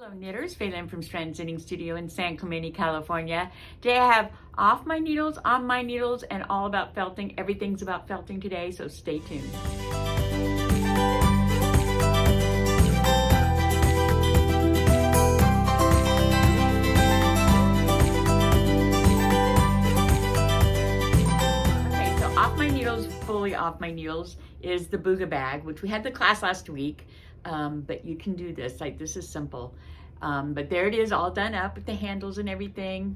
Hello knitters, Phelan from Strands Knitting Studio in San Clemente, California. Today I have off my needles, on my needles, and all about felting. Everything's about felting today, so stay tuned. Okay, so off my needles, fully off my needles, is the Booga bag, which we had the class last week. But you can do this, like this is simple. But there it is, all done up with the handles and everything.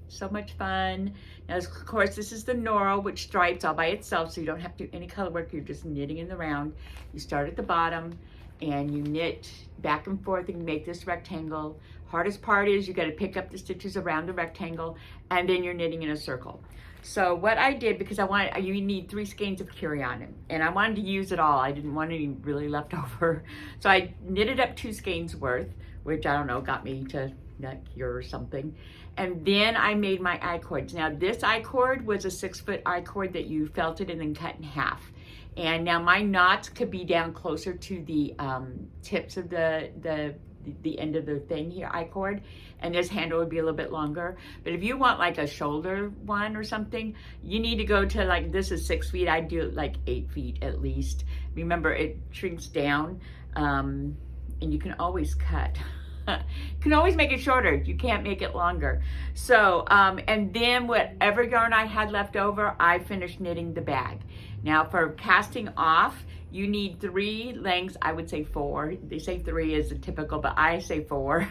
So much fun. Now, of course, this is the Nora, which stripes all by itself, so you don't have to do any color work. You're just knitting in the round. You start at the bottom and you knit back and forth and make this rectangle. Hardest part is you got to pick up the stitches around the rectangle, and then you're knitting in a circle. So what I did, because you need 3 skeins of carry-on, and I wanted to use it all. I didn't want any really left over. So I knitted up 2 skeins worth, which I don't know, got me to nut here or something. And then I made my I-cords. Now this I-cord was a 6-foot I-cord that you felted and then cut in half. And now my knots could be down closer to the tips of the end of the thing here, I-cord, and this handle would be a little bit longer. But if you want like a shoulder one or something, you need to go to, like, this is 6 feet, I do like 8 feet at least. Remember, it shrinks down, and you can always cut. You can always make it shorter, you can't make it longer. So, and then whatever yarn I had left over, I finished knitting the bag. Now for casting off, you need 3 lengths, I would say 4. They say 3 is the typical, but I say 4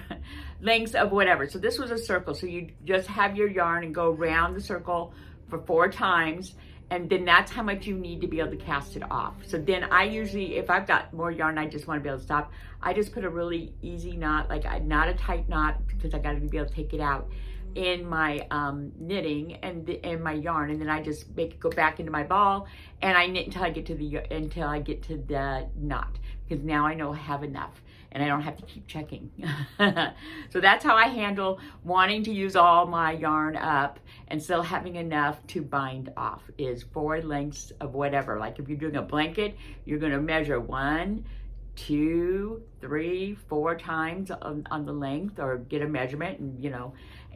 lengths of whatever. So this was a circle, so you just have your yarn and go around the circle for 4 times, and then that's how much you need to be able to cast it off. So then I usually, if I've got more yarn, I just want to be able to stop, I just put a really easy knot, like not a tight knot, because I got to be able to take it out in my knitting and in my yarn, and then I just make it go back into my ball, and I knit until I get to the knot, because now I know I have enough and I don't have to keep checking. So that's how I handle wanting to use all my yarn up and still having enough to bind off, is 4 lengths of whatever. Like if you're doing a blanket, you're going to measure 1, 2, 3, 4 times on the length, or get a measurement, and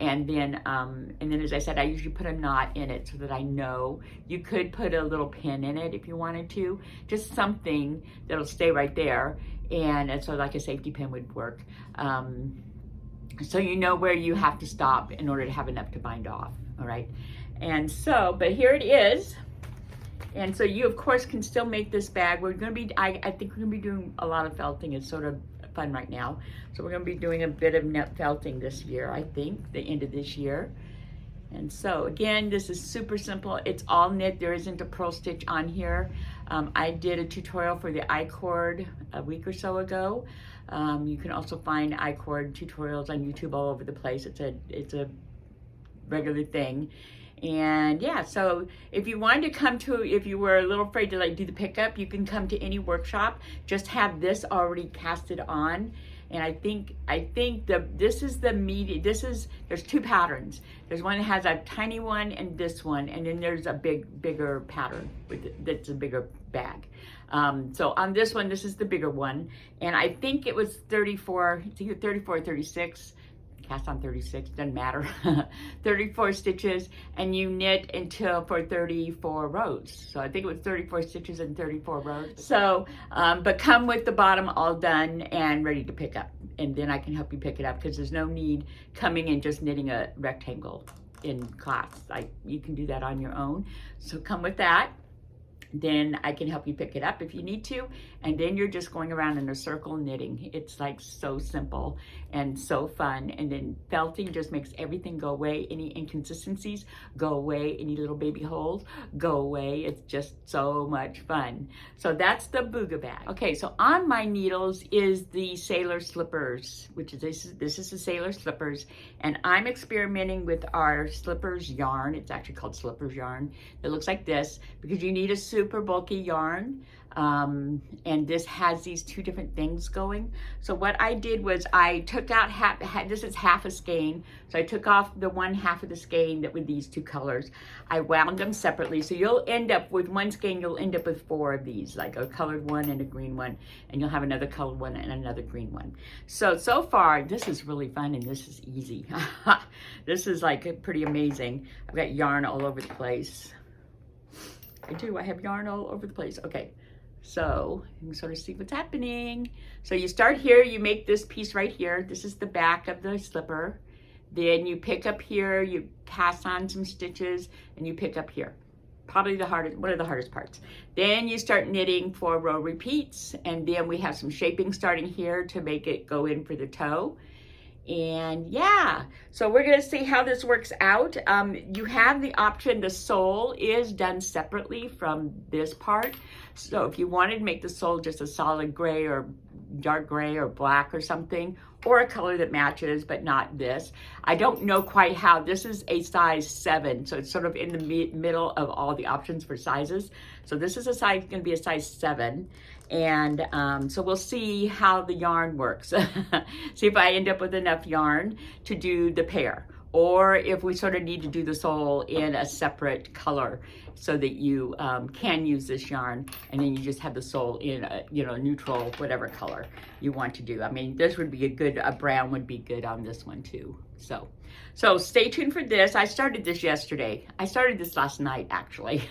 and then as I said, I usually put a knot in it so that I know. You could put a little pin in it if you wanted to, just something that'll stay right there, and so like a safety pin would work, so you know where you have to stop in order to have enough to bind off. All right, and so, but here it is. And so you, of course, can still make this bag. We're going to be, I think we're going to be doing a lot of felting. It's sort of fun right now. So we're going to be doing a bit of net felting this year, I think, the end of this year. And so, again, this is super simple. It's all knit. There isn't a purl stitch on here. I did a tutorial for the I-cord a week or so ago. You can also find I-cord tutorials on YouTube all over the place. It's a regular thing. And yeah, so if you wanted to come to, if you were a little afraid to like do the pickup, you can come to any workshop. Just have this already casted on. And I think this is the medium. There's 2 patterns. There's one that has a tiny one and this one, and then there's a bigger pattern that's a bigger bag. So on this one, this is the bigger one, and I think it was 34. It's either 34 or 36. Cast on 36, doesn't matter. 34 stitches, and you knit for 34 rows. So I think it was 34 stitches and 34 rows. So, but come with the bottom all done and ready to pick up. And then I can help you pick it up, because there's no need coming and just knitting a rectangle in class. You can do that on your own. So come with that. Then I can help you pick it up if you need to, and then you're just going around in a circle knitting. It's like so simple and so fun, and then felting just makes everything go away. Any inconsistencies go away, any little baby holes go away. It's just so much fun. So that's the Booga bag. Okay, so on my needles is the Sailor Slippers, which is this is the Sailor Slippers, and I'm experimenting with our Slippers yarn. It's actually called Slippers yarn. It looks like this, because you need a super super bulky yarn. And this has these two different things going. So what I did was I took out this is half a skein. So I took off the one half of the skein that with these two colors. I wound them separately. So you'll end up with one skein, you'll end up with 4 of these, like a colored one and a green one, and you'll have another colored one and another green one. So far, this is really fun and this is easy. This is like pretty amazing. I've got yarn all over the place. I have yarn all over the place. Okay. So you can sort of see what's happening. So you start here, you make this piece right here. This is the back of the slipper. Then you pick up here, you pass on some stitches, and you pick up here. Probably one of the hardest parts. Then you start knitting 4 row repeats, and then we have some shaping starting here to make it go in for the toe. And yeah, so we're gonna see how this works out. You have the option, the sole is done separately from this part. So if you wanted to make the sole just a solid gray or dark gray or black or something, or a color that matches, but not this. I don't know quite how. This is a size 7, so it's sort of in the middle of all the options for sizes. So this is going to be a size 7. And so we'll see how the yarn works. See if I end up with enough yarn to do the pair, or if we sort of need to do the sole in a separate color so that you can use this yarn, and then you just have the sole in a neutral, whatever color you want to do. I mean, this would be a brown would be good on this one too. So stay tuned for this. I started this yesterday. I started this last night, actually.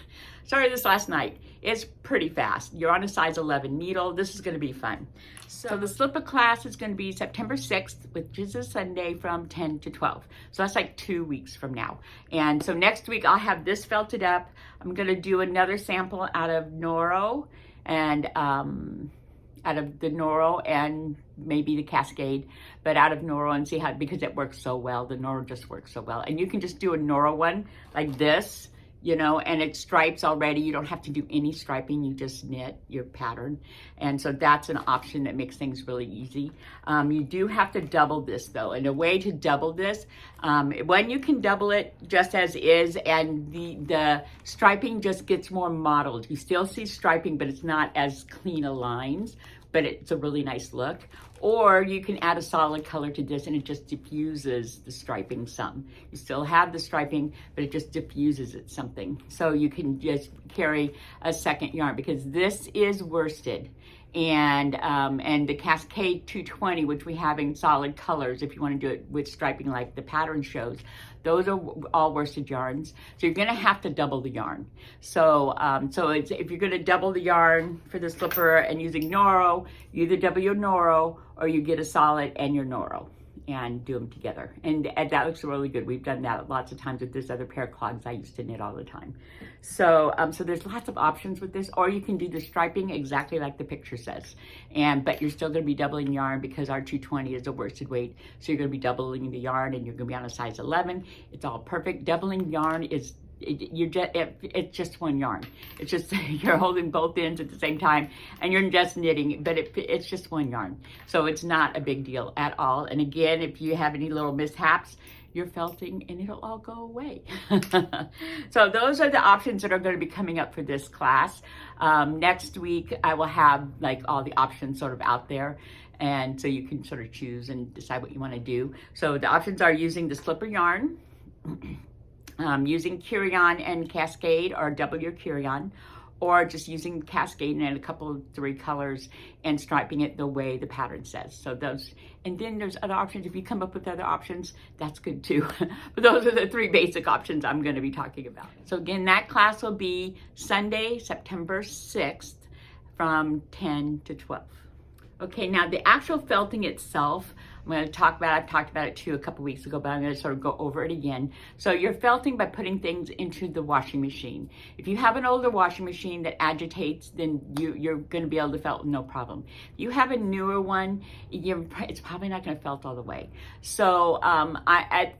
It's pretty fast. You're on a size 11 needle. This is going to be fun. So the slipper class is going to be September 6th, which is a Sunday, from 10 to 12. So that's like 2 weeks from now. And so next week I'll have this felted up. I'm going to do another sample out of Noro and out of the Noro and maybe the Cascade, but out of Noro, and see how, because it works so well. The Noro just works so well. And you can just do a Noro one like this, and it stripes already. You don't have to do any striping. You just knit your pattern. And so that's an option that makes things really easy. You do have to double this though. And a way to double this, when you can double it just as is, and the striping just gets more mottled. You still see striping, but it's not as clean a lines, but it's a really nice look. Or you can add a solid color to this and it just diffuses the striping some. You still have the striping, but it just diffuses it something. So you can just carry a second yarn, because this is worsted. And the Cascade 220, which we have in solid colors, if you want to do it with striping like the pattern shows, those are all worsted yarns. So you're going to have to double the yarn. So if you're going to double the yarn for the slipper and using Noro, you either double your Noro or you get a solid and your Noro and do them together. And that looks really good. We've done that lots of times with this other pair of clogs I used to knit all the time. So there's lots of options with this, or you can do the striping exactly like the picture says. But you're still gonna be doubling yarn, because our 220 is a worsted weight. So you're gonna be doubling the yarn, and you're gonna be on a size 11. It's all perfect. Doubling yarn is, it's just one yarn. It's just, you're holding both ends at the same time and you're just knitting, but it's just one yarn. So it's not a big deal at all. And again, if you have any little mishaps, you're felting and it'll all go away. So those are the options that are going to be coming up for this class. Next week, I will have like all the options sort of out there. And so you can sort of choose and decide what you want to do. So the options are using the slipper yarn, using Curion and Cascade, or double your Curion, or just using Cascade and a couple of 3 colors and striping it the way the pattern says. So those, and then there's other options. If you come up with other options, that's good too. But those are the 3 basic options I'm going to be talking about. So again, that class will be Sunday, September 6th from 10 to 12. Okay, now the actual felting itself, I'm going to talk about, I've talked about it too a couple weeks ago, but I'm going to sort of go over it again. So you're felting by putting things into the washing machine. If you have an older washing machine that agitates, then you're going to be able to felt no problem. If you have a newer one, it's probably not going to felt all the way. So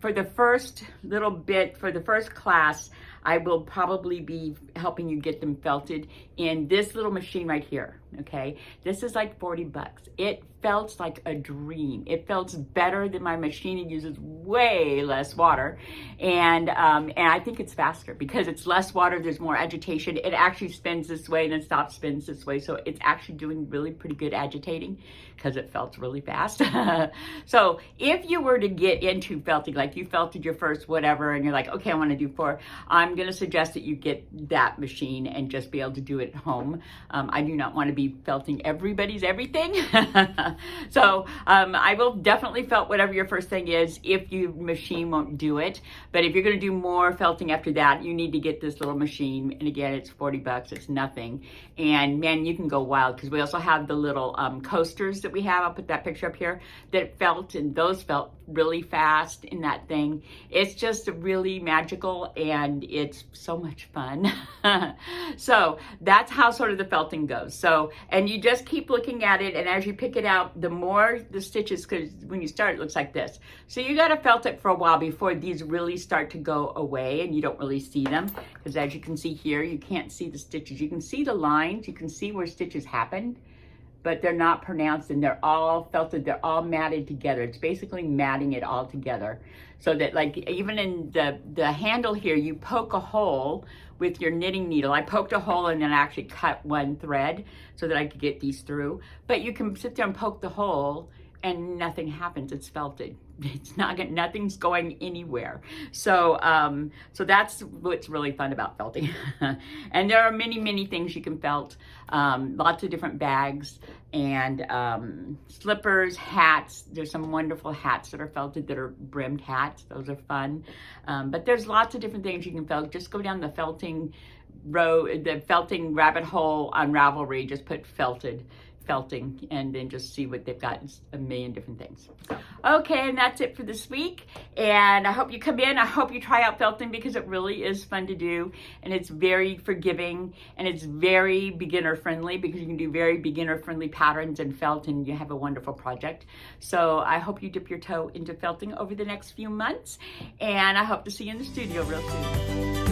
for the first little bit, for the first class, I will probably be helping you get them felted in this little machine right here, okay? This is like 40 bucks. It felt like a dream. It felt better than my machine. It uses way less water. And I think it's faster because it's less water, there's more agitation. It actually spins this way and then stops, spins this way. So it's actually doing really pretty good agitating because it felts really fast. So if you were to get into felting, like you felted your first whatever and you're like, okay, I want to do 4, I'm going to suggest that you get that machine and just be able to do it at home. I do not want to be felting everybody's everything. So I will definitely felt whatever your first thing is if your machine won't do it. But if you're going to do more felting after that, you need to get this little machine. And again, it's 40 bucks. It's nothing. And man, you can go wild because we also have the little coasters that we have. I'll put that picture up here that felt, and those felt really fast in that thing. It's just really magical and it's so much fun. So that's how sort of the felting goes. So, and you just keep looking at it, and as you pick it out, the more the stitches, because when you start it looks like this. So you got to felt it for a while before these really start to go away and you don't really see them, because as you can see here, you can't see the stitches. You can see the lines, you can see where stitches happened, but they're not pronounced and they're all felted, they're all matted together. It's basically matting it all together. So that like even in the handle here, you poke a hole with your knitting needle. I poked a hole and then I actually cut one thread so that I could get these through. But you can sit there and poke the hole and nothing happens. It's felted. It's not, nothing's going anywhere. So so that's what's really fun about felting. And there are many, many things you can felt. Lots of different bags and slippers, hats. There's some wonderful hats that are felted that are brimmed hats. Those are fun. But there's lots of different things you can felt. Just go down the felting road, the felting rabbit hole on Ravelry. Just put felting, and then just see what they've got. It's a million different things. Okay, and that's it for this week. And I hope you come in. I hope you try out felting because it really is fun to do. And it's very forgiving and it's very beginner friendly because you can do very beginner friendly patterns and felt and you have a wonderful project. So I hope you dip your toe into felting over the next few months. And I hope to see you in the studio real soon.